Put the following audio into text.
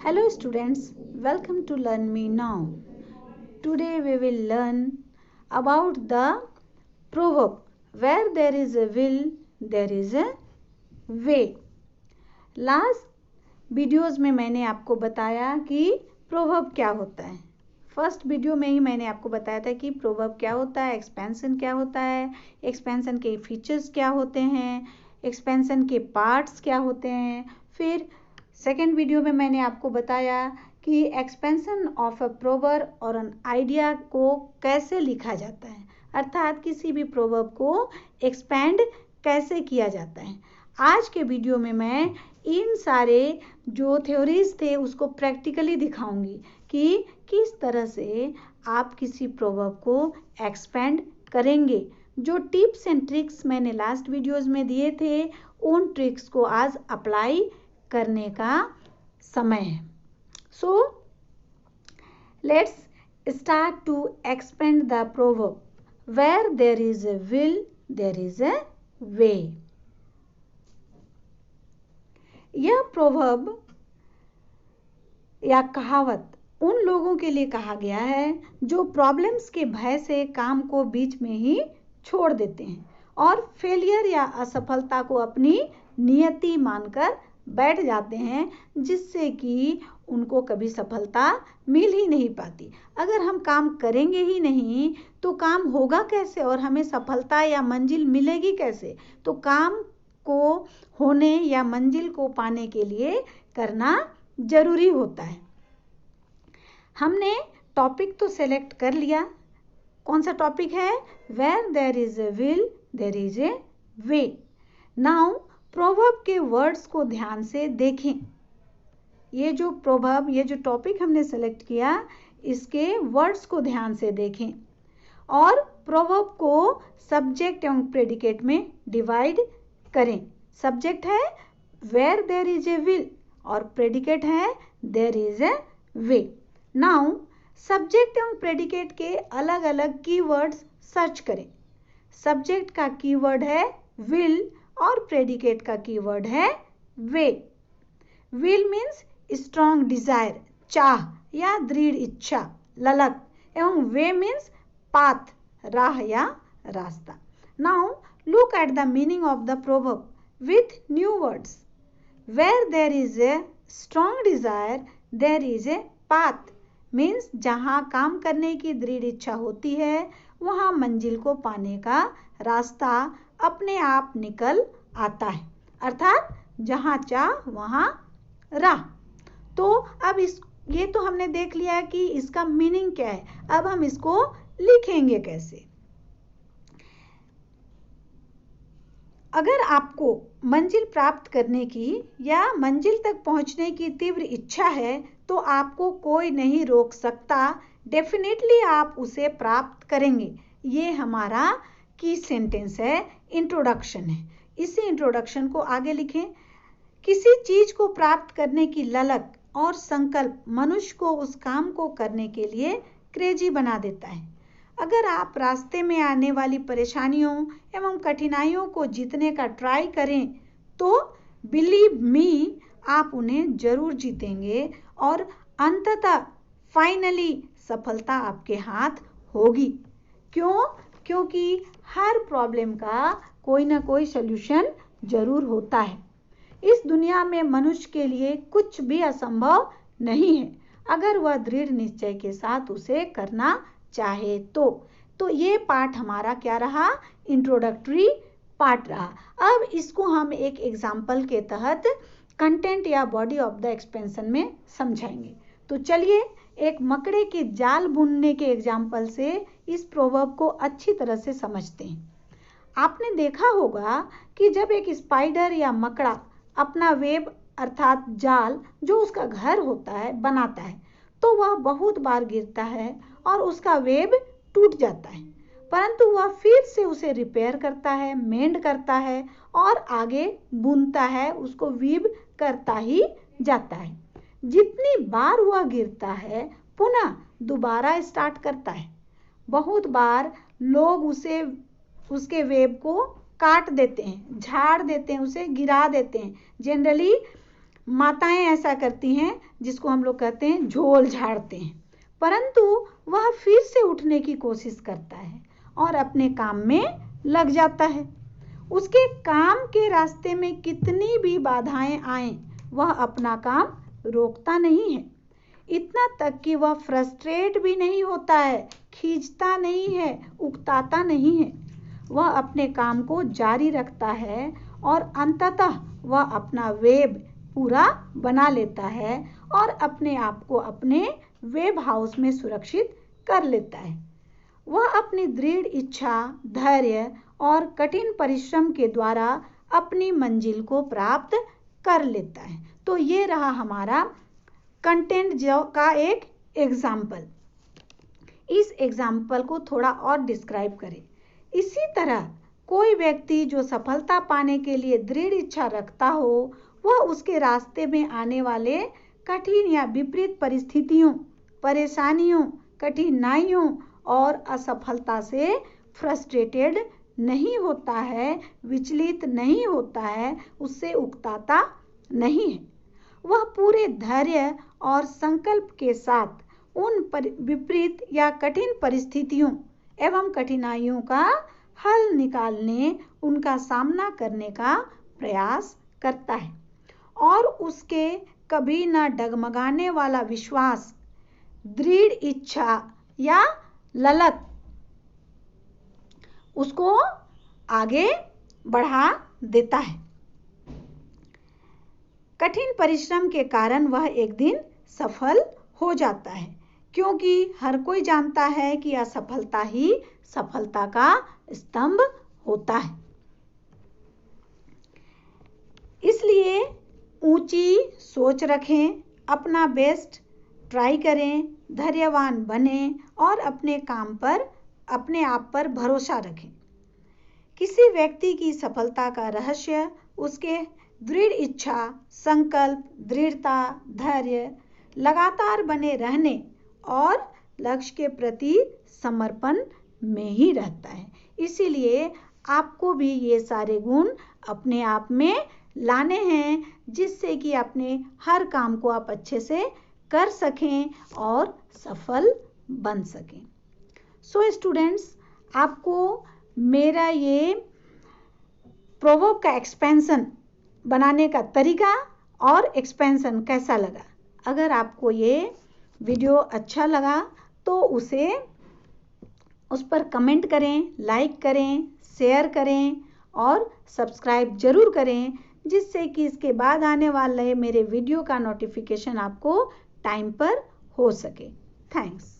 Hello students, welcome to Learn Me Now. Today we will learn about the proverb where there is a will, there is a way. Last videos में मैंने आपको बताया कि proverb क्या होता है. First video में ही मैंने आपको बताया था कि प्रोवर्ब क्या होता है, एक्सपेंशन क्या होता है, एक्सपेंशन के फीचर्स क्या होते हैं, एक्सपेंशन के पार्ट्स क्या होते हैं. फिर सेकेंड वीडियो में मैंने आपको बताया कि एक्सपेंशन ऑफ अ प्रोवर्ब और एन आइडिया को कैसे लिखा जाता है, अर्थात किसी भी प्रोवर्ब को एक्सपेंड कैसे किया जाता है. आज के वीडियो में मैं इन सारे जो थ्योरीज थे उसको प्रैक्टिकली दिखाऊंगी कि किस तरह से आप किसी प्रोवर्ब को एक्सपेंड करेंगे. जो टिप्स एंड ट्रिक्स मैंने लास्ट वीडियोस में दिए थे उन ट्रिक्स को आज अप्लाई करने का समय है. So let's start to expand the proverb. Where there is a will there is a way. यह प्रोवर्ब या कहावत उन लोगों के लिए कहा गया है जो प्रॉब्लम्स के भय से काम को बीच में ही छोड़ देते हैं और फेलियर या असफलता को अपनी नियति मानकर बैठ जाते हैं, जिससे कि उनको कभी सफलता मिल ही नहीं पाती. अगर हम काम करेंगे ही नहीं तो काम होगा कैसे और हमें सफलता या मंजिल मिलेगी कैसे. तो काम को होने या मंजिल को पाने के लिए करना जरूरी होता है. हमने टॉपिक तो सेलेक्ट कर लिया. कौन सा टॉपिक है? Where there is a will there is a way. Now proverb के वर्ड्स को ध्यान से देखें. ये जो प्रोवर्ब, ये जो टॉपिक हमने सेलेक्ट किया, इसके वर्ड्स को ध्यान से देखें और प्रोवर्ब को सब्जेक्ट एवं प्रेडिकेट में डिवाइड करें. सब्जेक्ट है where there is a will और प्रेडिकेट है there is a way. Now subject एवं प्रेडिकेट के अलग अलग कीवर्ड्स सर्च करें. सब्जेक्ट का कीवर्ड है विल और प्रेडिकेट का कीवर्ड है way. Will means strong desire, चाह या दृढ़ इच्छा, ललक, एवं वे मीन्स पाथ, राह या रास्ता. Now look at the meaning of the proverb with new words. Where there is a strong desire, there is a path. Means जहाँ काम करने की दृढ़ इच्छा होती है वहाँ मंजिल को पाने का रास्ता अपने आप निकल आता है, अर्थात जहाँ चाह वहाँ राह. तो अब ये तो हमने देख लिया कि इसका मीनिंग क्या है. अब हम इसको लिखेंगे कैसे. अगर आपको मंजिल प्राप्त करने की या मंजिल तक पहुंचने की तीव्र इच्छा है तो आपको कोई नहीं रोक सकता. डेफिनेटली आप उसे प्राप्त करेंगे. ये हमारा की सेंटेंस है, इंट्रोडक्शन है. इसी इंट्रोडक्शन को आगे लिखें. किसी चीज को प्राप्त करने की ललक और संकल्प मनुष्य को उस काम को करने के लिए क्रेजी बना देता है. अगर आप रास्ते में आने वाली परेशानियों एवं कठिनाइयों को जीतने का ट्राई करें तो बिलीव मी आप उन्हें जरूर जीतेंगे और अंततः फाइनली सफलता आपके हाथ होगी. क्यों? क्योंकि हर प्रॉब्लम का कोई ना कोई सॉल्यूशन जरूर होता है. इस दुनिया में मनुष्य के लिए कुछ भी असंभव नहीं है अगर वह दृढ़ निश्चय के साथ उसे करना चाहे तो ये पार्ट हमारा क्या रहा? इंट्रोडक्टरी पार्ट रहा. अब इसको हम एक एग्जाम्पल के तहत कंटेंट या बॉडी ऑफ द एक्सपेंशन में समझाएंगे. तो चलिए एक मकड़े के जाल बुनने के एग्जाम्पल से इस प्रोवर्ब को अच्छी तरह से समझते हैं. आपने देखा होगा कि जब एक स्पाइडर या मकड़ा अपना वेब अर्थात जाल जो उसका घर होता है बनाता है तो वह बहुत बार गिरता है और उसका वेब टूट जाता है, परंतु वह फिर से उसे रिपेयर करता है, मेंड करता है और आगे बुनता है, उसको वीव करता ही जाता है. जितनी बार वह गिरता है पुनः दोबारा स्टार्ट करता है. बहुत बार लोग उसके वेब को काट देते हैं, झाड़ देते हैं, उसे गिरा देते हैं. जनरली माताएं ऐसा करती हैं, जिसको हम लोग कहते हैं झोल झाड़ते हैं, परंतु वह फिर से उठने की कोशिश करता है और अपने काम में लग जाता है। उसके काम के रास्ते में कितनी भी बाधाएं आएं, वह अपना काम रोकता नहीं है। इतना तक कि वह फ्रस्ट्रेट भी नहीं होता है, खींचता नहीं है, उकताता नहीं है। वह अपने काम को जारी रखता है और अंततः वह अपना वेब पूरा बना लेता है और अपने आप को अपने वेब हाउस में सुरक्षित कर लेता है। वह अपनी दृढ़ इच्छा, धैर्य और कठिन परिश्रम के द्वारा अपनी मंजिल को प्राप्त कर लेता है। तो ये रहा हमारा कंटेंट जो का एक एग्जाम्पल। इस एग्जाम्पल को थोड़ा और डिस्क्राइब करें। इसी तरह कोई व्यक्ति जो सफलता पाने के लिए दृढ़ इच्छा रखता हो, वह उसके रास्ते में आने वाले कठिन या विपरीत परिस्थितियों, परेशानियों, कठिनाइयों और असफलता से फ्रस्ट्रेटेड नहीं होता है, विचलित नहीं होता है, उससे उकताता नहीं है। वह पूरे धैर्य और संकल्प के साथ उन विपरीत या कठिन परिस्थितियों एवं कठिनाइयों का हल निकालने, उनका सामना करने का प्रयास करता है और उसके कभी न डगमगाने वाला विश्वास, दृढ़ इच्छा या ललक उसको आगे बढ़ा देता है। कठिन परिश्रम के कारण वह एक दिन सफल हो जाता है, क्योंकि हर कोई जानता है कि असफलता ही सफलता का स्तंभ होता है। इसलिए ऊंची सोच रखें, अपना बेस्ट ट्राई करें, धैर्यवान बने और अपने काम पर, अपने आप पर भरोसा रखें। किसी व्यक्ति की सफलता का रहस्य उसके दृढ़ इच्छा, संकल्प, दृढ़ता, धैर्य, लगातार बने रहने और लक्ष्य के प्रति समर्पण में ही रहता है। इसीलिए आपको भी ये सारे गुण अपने आप में लाने हैं, जिससे कि अपने हर काम को आप अच्छे से कर सकें और सफल बन सकें। सो स्टूडेंट्स, आपको मेरा ये प्रोवर्ब का एक्सपेंशन बनाने का तरीका और एक्सपेंशन कैसा लगा? अगर आपको ये वीडियो अच्छा लगा तो उस पर कमेंट करें, लाइक करें, शेयर करें और सब्सक्राइब जरूर करें, जिससे कि इसके बाद आने वाले मेरे वीडियो का नोटिफिकेशन आपको टाइम पर हो सके। थैंक्स।